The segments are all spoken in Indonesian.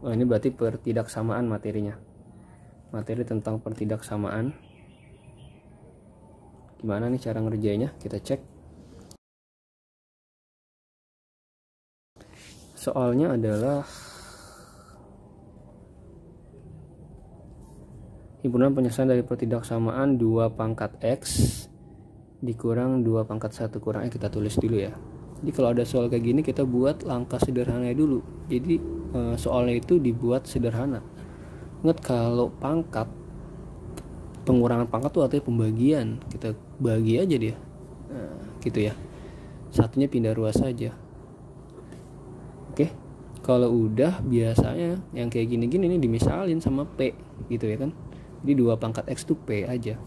Oh, ini berarti pertidaksamaan materinya. Materi tentang pertidaksamaan. Gimana nih cara ngerjainnya? Kita cek. Soalnya adalah himpunan penyelesaian dari pertidaksamaan 2 pangkat X dikurang 2 pangkat 1 kurang X. Kita tulis dulu ya. Jadi kalau ada soal kayak gini kita buat langkah sederhana dulu. Jadi soalnya itu dibuat sederhana. Ingat kalau pangkat, pengurangan pangkat tuh artinya pembagian. Kita bagi aja dia. Nah, gitu ya. Satunya pindah ruas saja. Oke. Kalau udah biasanya yang kayak gini-gini nih dimisalin sama P gitu ya kan. Jadi 2 pangkat X tuh P aja.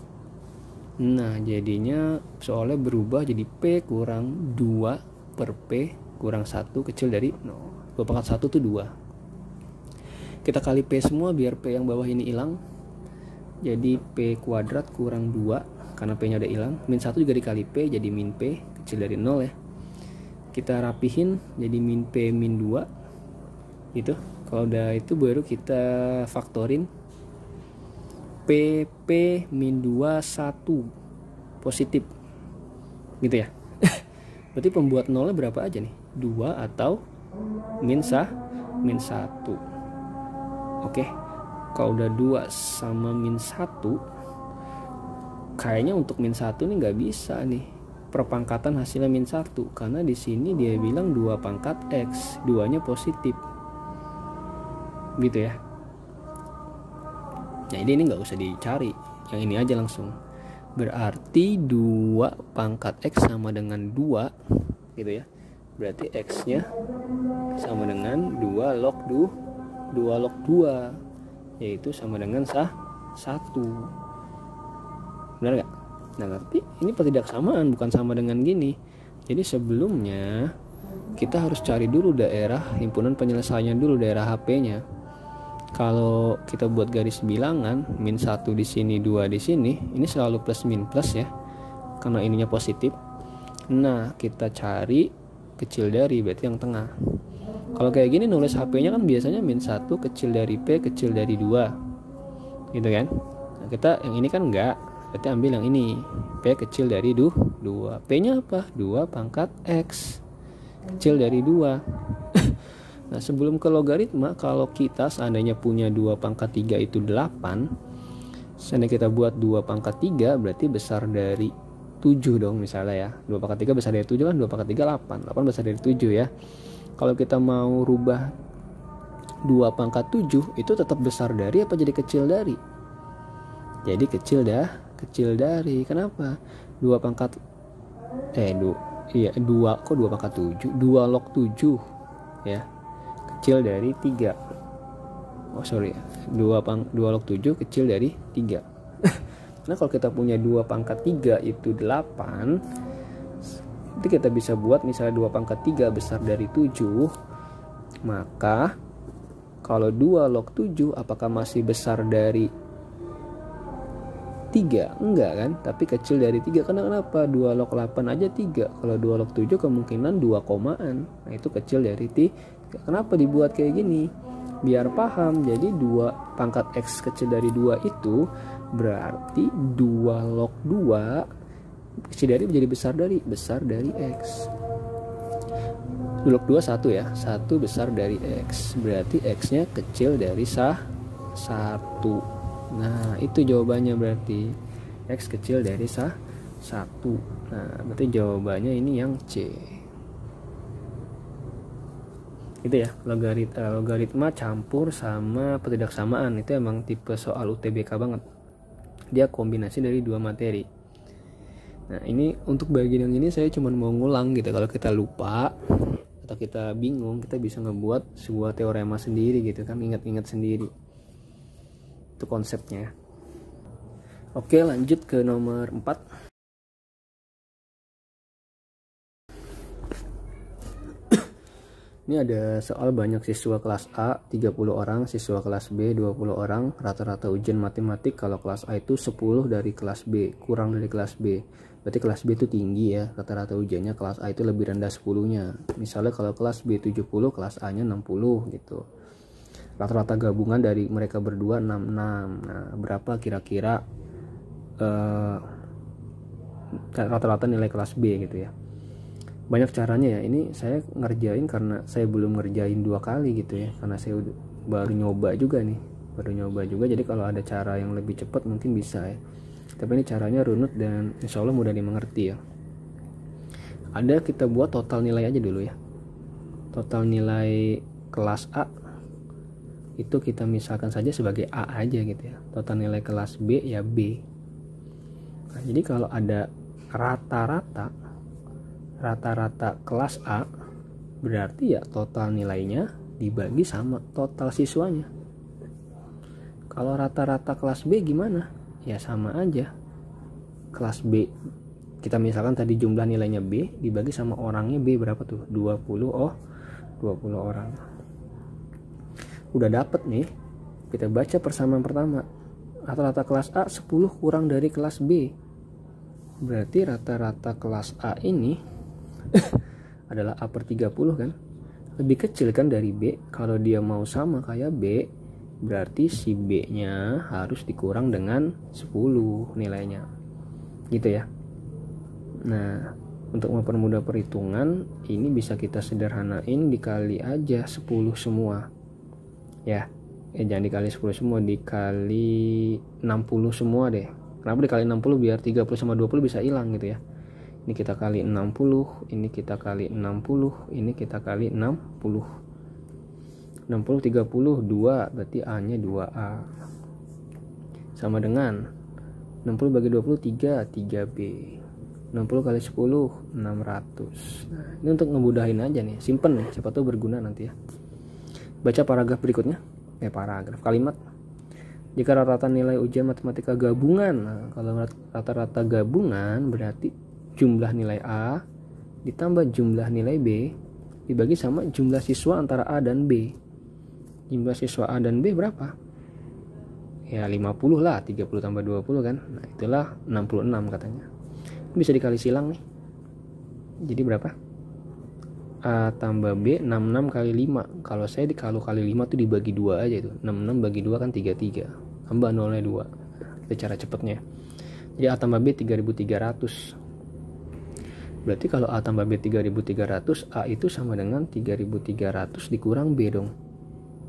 Nah jadinya soalnya berubah jadi P kurang 2 per P kurang 1 kecil dari 0. 2 pangkat 1 tuh 2. Kita kali P semua biar P yang bawah ini hilang. Jadi P kuadrat kurang 2 karena P nya udah hilang. Min 1 juga dikali P jadi min P kecil dari 0 ya. Kita rapihin jadi min P min 2 gitu. Kalau udah itu baru kita faktorin. PP min 2 1 positif gitu ya. Berarti pembuat nolnya berapa aja nih? 2 atau min 1. Oke. Kalau udah 2 sama min 1, kayaknya untuk min 1 nih nggak bisa nih. Perpangkatan hasilnya min 1 karena di sini dia bilang 2 pangkat X, 2-nya positif. Gitu ya. Nah ini nggak usah dicari, yang ini aja langsung. Berarti 2 pangkat X sama dengan 2 gitu ya. Berarti X nya sama dengan 2 log 2, yaitu sama dengan 1. Benar gak? Nah tapi ini pertidaksamaan, bukan sama dengan gini. Jadi sebelumnya kita harus cari dulu daerah himpunan penyelesaiannya dulu, daerah HP nya. Kalau kita buat garis bilangan, min 1 di sini, 2 di sini, ini selalu plus min plus ya, karena ininya positif. Nah, kita cari kecil dari, berarti yang tengah. Kalau kayak gini nulis HP-nya kan biasanya min 1 kecil dari P kecil dari 2. Gitu kan? Nah, kita yang ini kan enggak, berarti ambil yang ini. P kecil dari 2. P-nya apa? 2 pangkat X. Kecil dari 2. Nah sebelum ke logaritma, kalau kita seandainya punya 2 pangkat 3 itu 8, seandainya kita buat 2 pangkat 3 berarti besar dari 7 dong misalnya ya. 2 pangkat 3 besar dari 7 kan, 2 pangkat 3 8 besar dari 7 ya. Kalau kita mau rubah 2 pangkat 7 itu tetap besar dari apa jadi kecil dari? Jadi kecil dari. Kenapa? 2 pangkat 2 kok 2 pangkat 7? 2 log 7 ya. Kecil dari 3. Oh sorry, 2 log 7 kecil dari 3. Nah kalau kita punya 2 pangkat 3 itu 8, nanti kita bisa buat misalnya 2 pangkat 3 besar dari 7. Maka kalau 2 log 7 apakah masih besar dari 3? Enggak kan, tapi kecil dari 3. Karena kenapa? 2 log 8 aja 3. Kalau 2 log 7 kemungkinan 2 komaan. Nah itu kecil dari 3. Kenapa dibuat kayak gini? Biar paham. Jadi 2 pangkat X kecil dari 2 itu berarti 2 log 2 kecil dari menjadi besar dari X. 2 log 2 1 ya. 1 besar dari X. Berarti X nya kecil dari 1. Nah itu jawabannya, berarti X kecil dari 1. Nah berarti jawabannya ini yang C. Itu ya, logaritma campur sama pertidaksamaan. Itu emang tipe soal UTBK banget. Dia kombinasi dari 2 materi. Nah ini untuk bagian yang ini saya cuma mau ngulang gitu. Kalau kita lupa atau kita bingung, kita bisa ngebuat sebuah teorema sendiri gitu kan, ingat-ingat sendiri. Itu konsepnya. Oke, lanjut ke nomor 4. Ini ada soal banyak siswa kelas A 30 orang, siswa kelas B 20 orang, rata-rata ujian matematik kalau kelas A itu 10 dari kelas B, kurang dari kelas B. Berarti kelas B itu tinggi ya, rata-rata ujiannya kelas A itu lebih rendah 10-nya. Misalnya kalau kelas B 70, kelas A-nya 60 gitu. rata-rata gabungan dari mereka berdua 66. Nah, berapa kira-kira rata-rata nilai kelas B gitu ya. Banyak caranya ya, ini saya ngerjain karena saya belum ngerjain 2 kali gitu ya, karena saya baru nyoba juga. Jadi kalau ada cara yang lebih cepat mungkin bisa ya, tapi ini caranya runut dan insya Allah mudah dimengerti ya. Ada, kita buat total nilai aja dulu ya. Total nilai kelas A itu kita misalkan saja sebagai A aja gitu ya. Total nilai kelas B ya B. Nah, jadi kalau ada rata-rata kelas A, berarti ya total nilainya dibagi sama total siswanya. Kalau rata-rata kelas B gimana? Ya sama aja. Kelas B kita misalkan tadi jumlah nilainya B dibagi sama orangnya B berapa tuh? 20 orang. Udah dapet nih. Kita baca persamaan pertama. Rata-rata kelas A 10 kurang dari kelas B. Berarti rata-rata kelas A ini adalah A per 30 kan. Lebih kecil kan dari B. Kalau dia mau sama kayak B, berarti si B nya harus dikurang dengan 10 nilainya. Gitu ya. Nah, untuk mempermudah perhitungan, ini bisa kita sederhanain, dikali aja 10 semua. Ya, jangan dikali 10 semua, dikali 60 semua deh. Kenapa dikali 60? Biar 30 sama 20 bisa hilang gitu ya. Ini kita kali 60, ini kita kali 60, ini kita kali 60. 60 30 2, berarti A nya 2A. Sama dengan 60 bagi 20 3B. 60 kali 10 600. Nah, ini untuk ngemudahin aja nih, simpen nih, siapa tahu berguna nanti ya. Baca paragraf berikutnya. Paragraf kalimat. Jika rata-rata nilai ujian matematika gabungan. Nah, kalau rata-rata gabungan berarti jumlah nilai A ditambah jumlah nilai B dibagi sama jumlah siswa antara A dan B. Jumlah siswa A dan B berapa? Ya 50 lah, 30 tambah 20 kan. Nah, itulah 66 katanya. Bisa dikali silang nih. Jadi berapa? A tambah B 66 kali 5. Kalau saya kalau kali 5 tuh dibagi 2 aja itu. 66 bagi 2 kan 33. Tambah nolnya 2. Itu cara cepatnya. Jadi A tambah B 3300. Berarti kalau A tambah B 3300, A itu sama dengan 3300 dikurang B dong.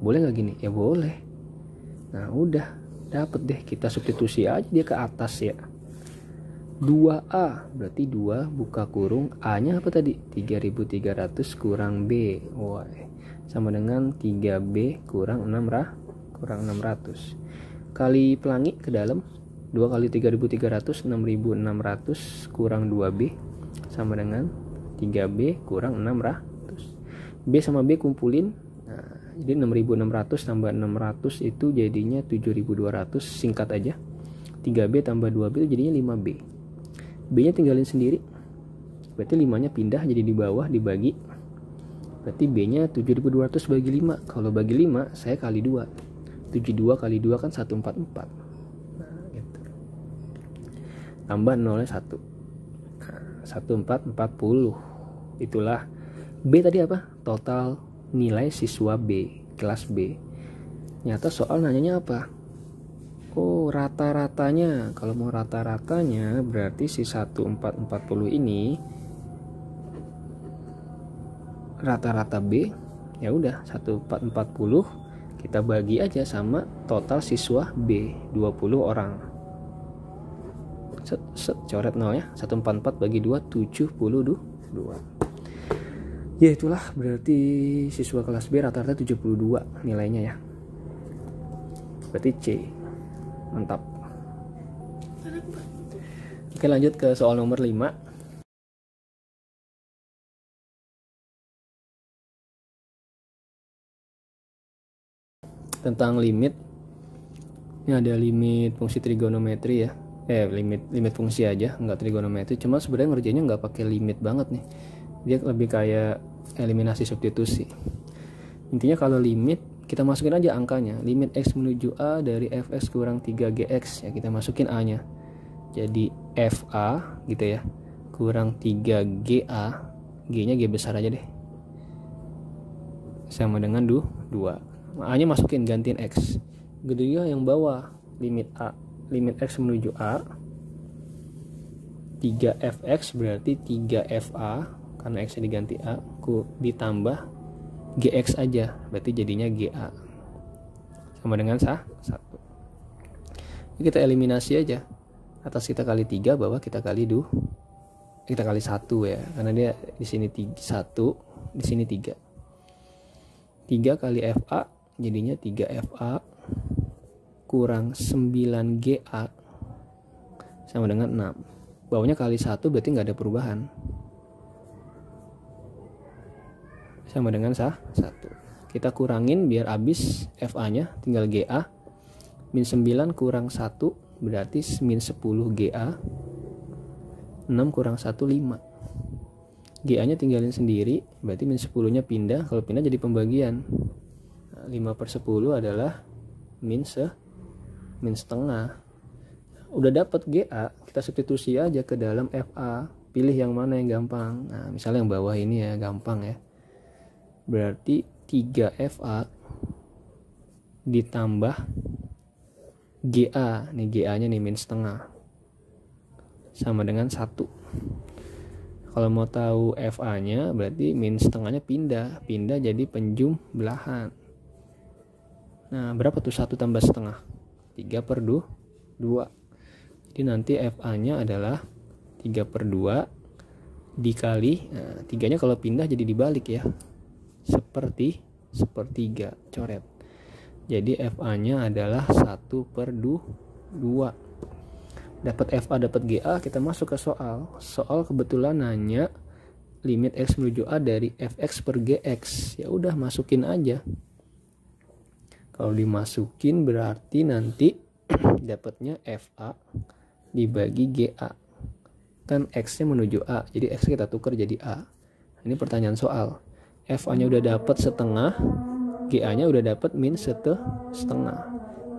Boleh nggak gini? Ya boleh. Nah udah, dapet deh, kita substitusi aja dia ke atas ya. 2A berarti 2 buka kurung, A nya apa tadi? 3300 kurang B. Wah, sama dengan 3B kurang 600. Kali pelangi ke dalam, 2 kali 3300 6600 kurang 2B sama dengan 3B kurang 600. B sama B kumpulin. Nah, jadi 6600 tambah 600 itu jadinya 7200, singkat aja. 3B tambah 2B itu jadinya 5B. B nya tinggalin sendiri, berarti 5 nya pindah jadi di bawah, dibagi, berarti B nya 7200 bagi 5. Kalau bagi 5 saya kali 2, 72 kali 2 kan 144. Nah gitu. Tambah 0 nya 1, nah, 1440. Itulah B tadi apa? Total nilai siswa B, kelas B. Nyata soal nanyanya apa? Oh, rata-ratanya. Kalau mau rata-ratanya berarti si 1440 ini rata-rata B. Ya udah 1440 kita bagi aja sama total siswa B 20 orang. Coret 0 ya. 144 bagi 2 72. Ya itulah berarti siswa kelas B rata-rata 72 nilainya ya. Berarti C. Mantap. Oke, lanjut ke soal nomor 5. Tentang limit. Ini ada limit fungsi trigonometri ya. Limit fungsi aja, nggak trigonometri. Cuma sebenarnya ngerjainnya nggak pakai limit banget nih. Dia lebih kayak eliminasi substitusi. Intinya kalau limit, kita masukin aja angkanya. Limit X menuju A dari Fx kurang 3Gx. Ya kita masukin A nya. Jadi FA gitu ya. Kurang 3GA. G nya G besar aja deh. Sama dengan 2. A-nya masukin, gantiin X. Kedua yang bawah, limit A, limit X menuju A, 3fx berarti 3fa, karena X nya diganti A, ditambah gx aja, berarti jadinya ga, sama dengan 1. Ini kita eliminasi aja, atas kita kali 3, bawah kita kali 1 ya, karena dia di sini 1, di sini 3. 3 kali fa jadinya 3fa kurang 9ga sama dengan 6. Bawahnya kali 1 berarti nggak ada perubahan, sama dengan 1. Kita kurangin biar habis fa nya, tinggal ga. Min 9 kurang 1 berarti min 10 ga. 6 kurang 1 5. ga nya tinggalin sendiri, berarti min 10 nya pindah. Kalau pindah jadi pembagian, 5/10 adalah min setengah. Udah dapat GA, kita substitusi aja ke dalam FA. Pilih yang mana yang gampang. Nah, misalnya yang bawah ini ya, gampang ya. Berarti 3FA ditambah GA. Nih GA-nya nih min setengah, sama dengan 1. Kalau mau tahu FA-nya berarti min setengahnya pindah jadi penjumlahan. Nah, berapa tuh 1 tambah setengah? 3/2. Jadi nanti FA-nya adalah 3/2 dikali, nah, 3-nya kalau pindah jadi dibalik ya, sepertiga, coret. Jadi FA-nya adalah 1/2. Dapat FA, dapat GA, kita masuk ke soal kebetulan nanya limit X menuju A dari fx per gx. Ya udah, masukin aja. Kalau dimasukin berarti nanti dapatnya FA dibagi GA, kan X nya menuju A, jadi X kita tukar jadi A. Ini pertanyaan soal. FA nya udah dapat setengah, GA nya udah dapat min setengah,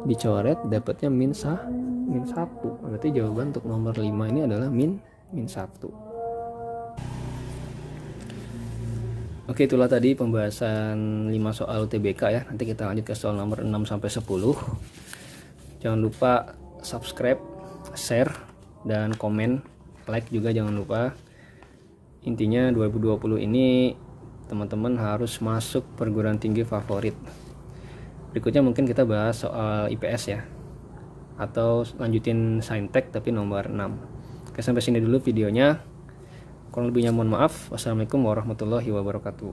dicoret dapatnya min 1. Berarti jawaban untuk nomor 5 ini adalah min 1. Oke, itulah tadi pembahasan 5 soal UTBK ya. Nanti kita lanjut ke soal nomor 6 sampai 10. Jangan lupa subscribe, share, dan komen, like juga jangan lupa. Intinya 2020 ini teman-teman harus masuk perguruan tinggi favorit. Berikutnya mungkin kita bahas soal IPS ya, atau lanjutin Saintek tapi nomor 6. Oke, sampai sini dulu videonya. Kurang lebihnya mohon maaf. Wassalamualaikum warahmatullahi wabarakatuh.